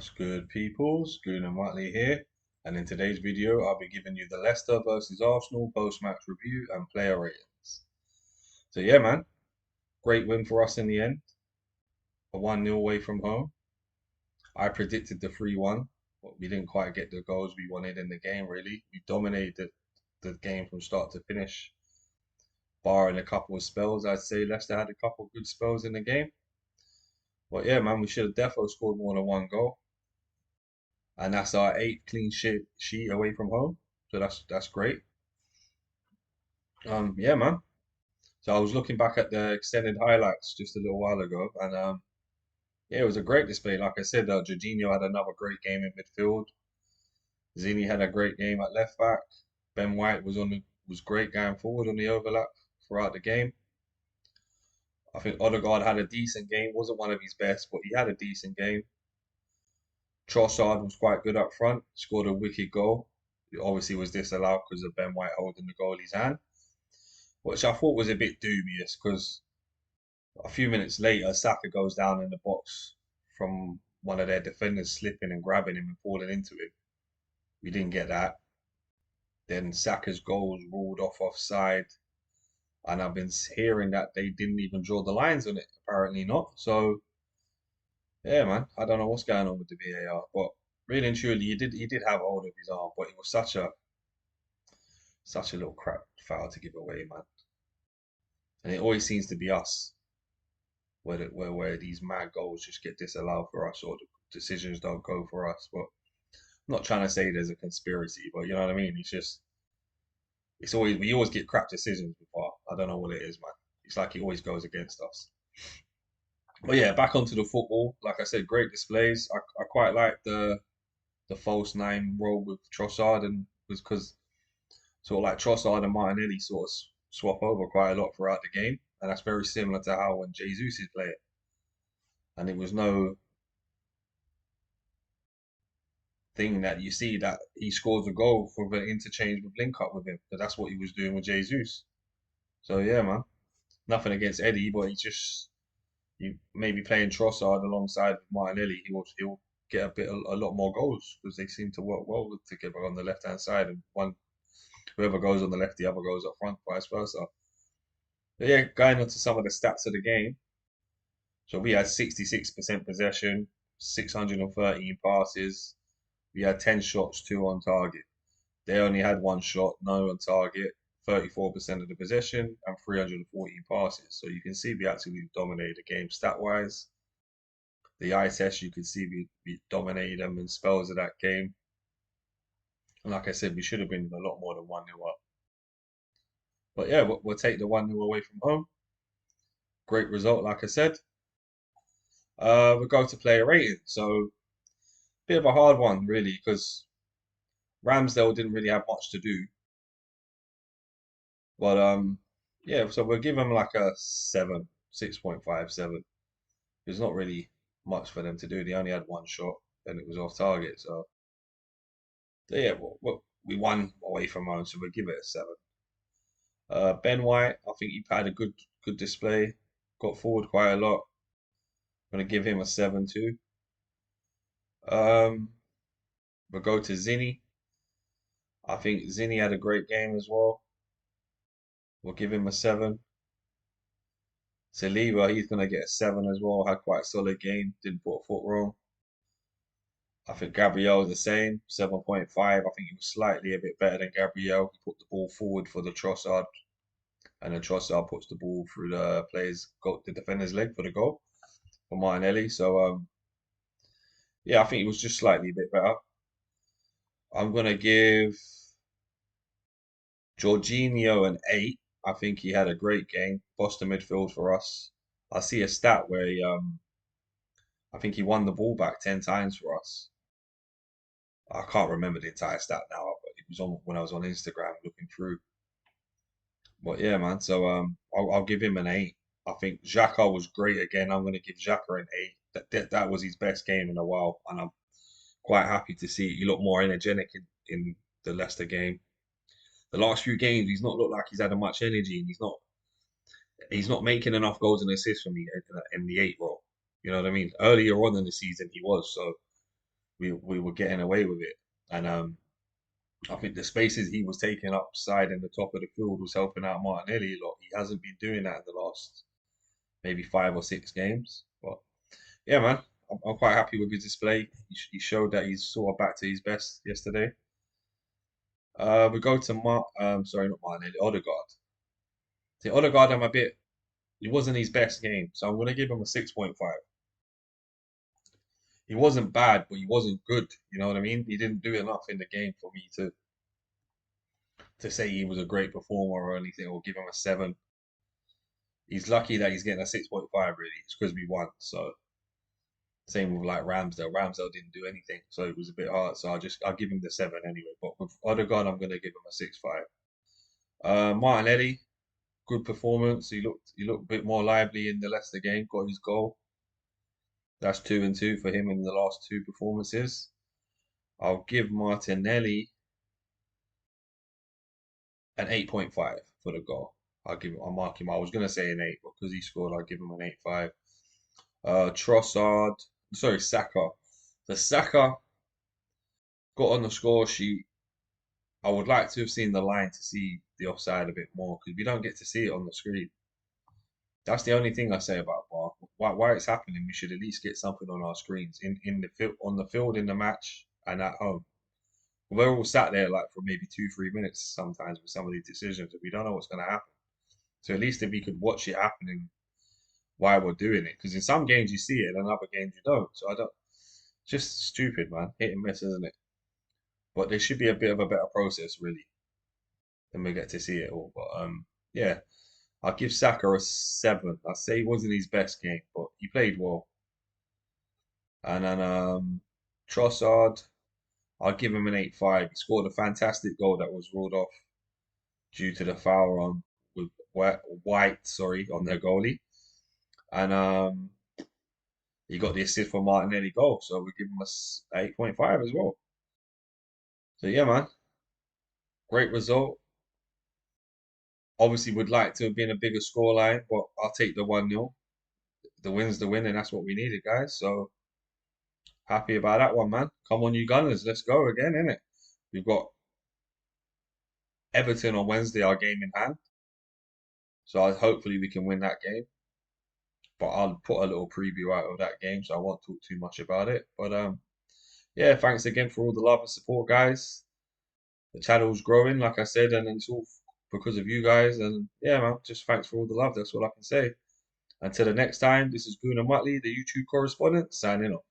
What's good, peoples? Goon and Watley here, and in today's video, I'll be giving you the Leicester versus Arsenal post-match review and player ratings. So yeah, man, great win for us in the end, a 1-0 away from home. I predicted the 3-1, but we didn't quite get the goals we wanted in the game, really. We dominated the game from start to finish, barring a couple of spells. I'd say Leicester had a couple of good spells in the game. But yeah, man, we should have definitely scored more than one goal. And that's our 8th clean sheet away from home. So that's great. Yeah, man. So I was looking back at the extended highlights just a little while ago, and yeah, it was a great display. Like I said, Jorginho had another great game in midfield. Zini had a great game at left back. Ben White was great going forward on the overlap throughout the game. I think Odegaard had a decent game. Wasn't one of his best, but he had a decent game. Trossard was quite good up front. Scored a wicked goal. It obviously was disallowed because of Ben White holding the goalie's hand, which I thought was a bit dubious because a few minutes later, Saka goes down in the box from one of their defenders slipping and grabbing him and falling into him. We didn't get that. Then Saka's goal was ruled off offside, and I've been hearing that they didn't even draw the lines on it. Apparently not. So yeah, man, I don't know what's going on with the VAR, but really and truly, he did have hold of his arm, but it was such a little crap foul to give away, man. And it always seems to be us where these mad goals just get disallowed for us or the decisions don't go for us. But I'm not trying to say there's a conspiracy, but you know what I mean? It's always we always get crap decisions before. I don't know what it is, man. It's like it always goes against us. But yeah, back onto the football. Like I said, great displays. I quite like the false nine role with Trossard and was because sort of like Trossard and Martinelli sort of swap over quite a lot throughout the game. And that's very similar to how when Jesus is playing. And it was no thing that you see that he scores a goal for the interchange with link up with him because that's what he was doing with Jesus. So yeah, man, nothing against Eddie, but he maybe playing Trossard alongside Martinelli, he'll get a lot more goals because they seem to work well together on the left hand side, and one whoever goes on the left, the other goes up front, vice versa. But yeah, going on to some of the stats of the game. So we had 66% possession, 613 passes. We had 10 shots, 2 on target. They only had 1 shot, no on target, 34% of the possession, and 314 passes. So you can see we actually dominated the game stat-wise. The eye test, you can see we dominated them in spells of that game. And like I said, we should have been a lot more than 1-0 up. But yeah, we'll take the 1-0 away from home. Great result, like I said. We'll go to player rating. So, bit of a hard one, really, because Ramsdale didn't really have much to do. But yeah, so we'll give them like a 7, 6.57. There's not really much for them to do. They only had 1 shot and it was off target. So yeah, we won away from home, so we'll give it a 7. Ben White, I think he had a good display. Got forward quite a lot. I'm gonna give him a 7 too. Um, we'll go to Zinny. I think Zinny had a great game as well. We'll give him a 7. Saliba, he's gonna get a 7 as well. Had quite a solid game. Didn't put a foot wrong. I think Gabriel's the same, 7.5. I think he was slightly a bit better than Gabriel. He put the ball forward for the Trossard, and then Trossard puts the ball through the defender's leg for the goal for Martinelli. So yeah, I think he was just slightly a bit better. I'm gonna give Jorginho an 8. I think he had a great game. Bossed the midfield for us. I see a stat where I think he won the ball back 10 times for us. I can't remember the entire stat now, but it was on when I was on Instagram looking through. But yeah, man. So I'll give him an 8. I think Xhaka was great again. I'm going to give Xhaka an 8. That was his best game in a while, and I'm quite happy to see he looked more energetic in the Leicester game. The last few games, he's not looked like he's had much energy, and he's not making enough goals and assists for me in the 8 role. You know what I mean? Earlier on in the season, he was. So we were getting away with it. And I think the spaces he was taking upside in the top of the field was helping out Martinelli a lot. He hasn't been doing that in the last maybe 5 or 6 games. But yeah, man, I'm quite happy with his display. He showed that he's sort of back to his best yesterday. We go to sorry, not Martinelli, Odegaard. The Odegaard, I'm a bit. It wasn't his best game, so I'm gonna give him a 6.5. He wasn't bad, but he wasn't good. You know what I mean? He didn't do enough in the game for me to say he was a great performer or anything, or give him a 7. He's lucky that he's getting a 6.5. Really, it's because we won. So same with like Ramsdale. Ramsdale didn't do anything, so it was a bit hard. So I'll give him the 7 anyway. But with Odegaard, I'm gonna give him a 6.5. Martinelli, good performance. He looked a bit more lively in the Leicester game. Got his goal. That's 2 and 2 for him in the last two performances. I'll give Martinelli an 8.5 for the goal. I'll mark him. I was gonna say an 8, but because he scored, I'll give him an 8.5. Trossard, sorry, Saka. The Saka got on the score sheet. I would like to have seen the line to see the offside a bit more because we don't get to see it on the screen. That's the only thing I say about VAR. Why it's happening, we should at least get something on our screens in the field, on the field, in the match, and at home. We're all sat there like for maybe 2, 3 minutes sometimes with some of these decisions, and we don't know what's going to happen. So at least if we could watch it happening while we're doing it, because in some games you see it, and in other games you don't. So I don't. Just stupid, man. Hit and miss, isn't it? But there should be a bit of a better process, really, than we get to see it all. But yeah, I'll give Saka a 7. I say he wasn't his best game, but he played well. And then Trossard, I'll give him an 8.5. He scored a fantastic goal that was ruled off due to the foul on with White, sorry, on their goalie. And he got the assist for Martinelli goal, so we give him a 8.5 as well. So yeah, man, great result. Obviously, would like to have been a bigger scoreline, but I'll take the 1-0. The win's the win, and that's what we needed, guys. So happy about that one, man. Come on, you Gunners, let's go again, innit? We've got Everton on Wednesday, our game in hand. So hopefully we can win that game. But I'll put a little preview out of that game, so I won't talk too much about it. But yeah, thanks again for all the love and support, guys. The channel's growing, like I said, and it's all because of you guys. And yeah, man, just thanks for all the love. That's all I can say. Until the next time, this is Goon and Muttley, the YouTube correspondent, signing off.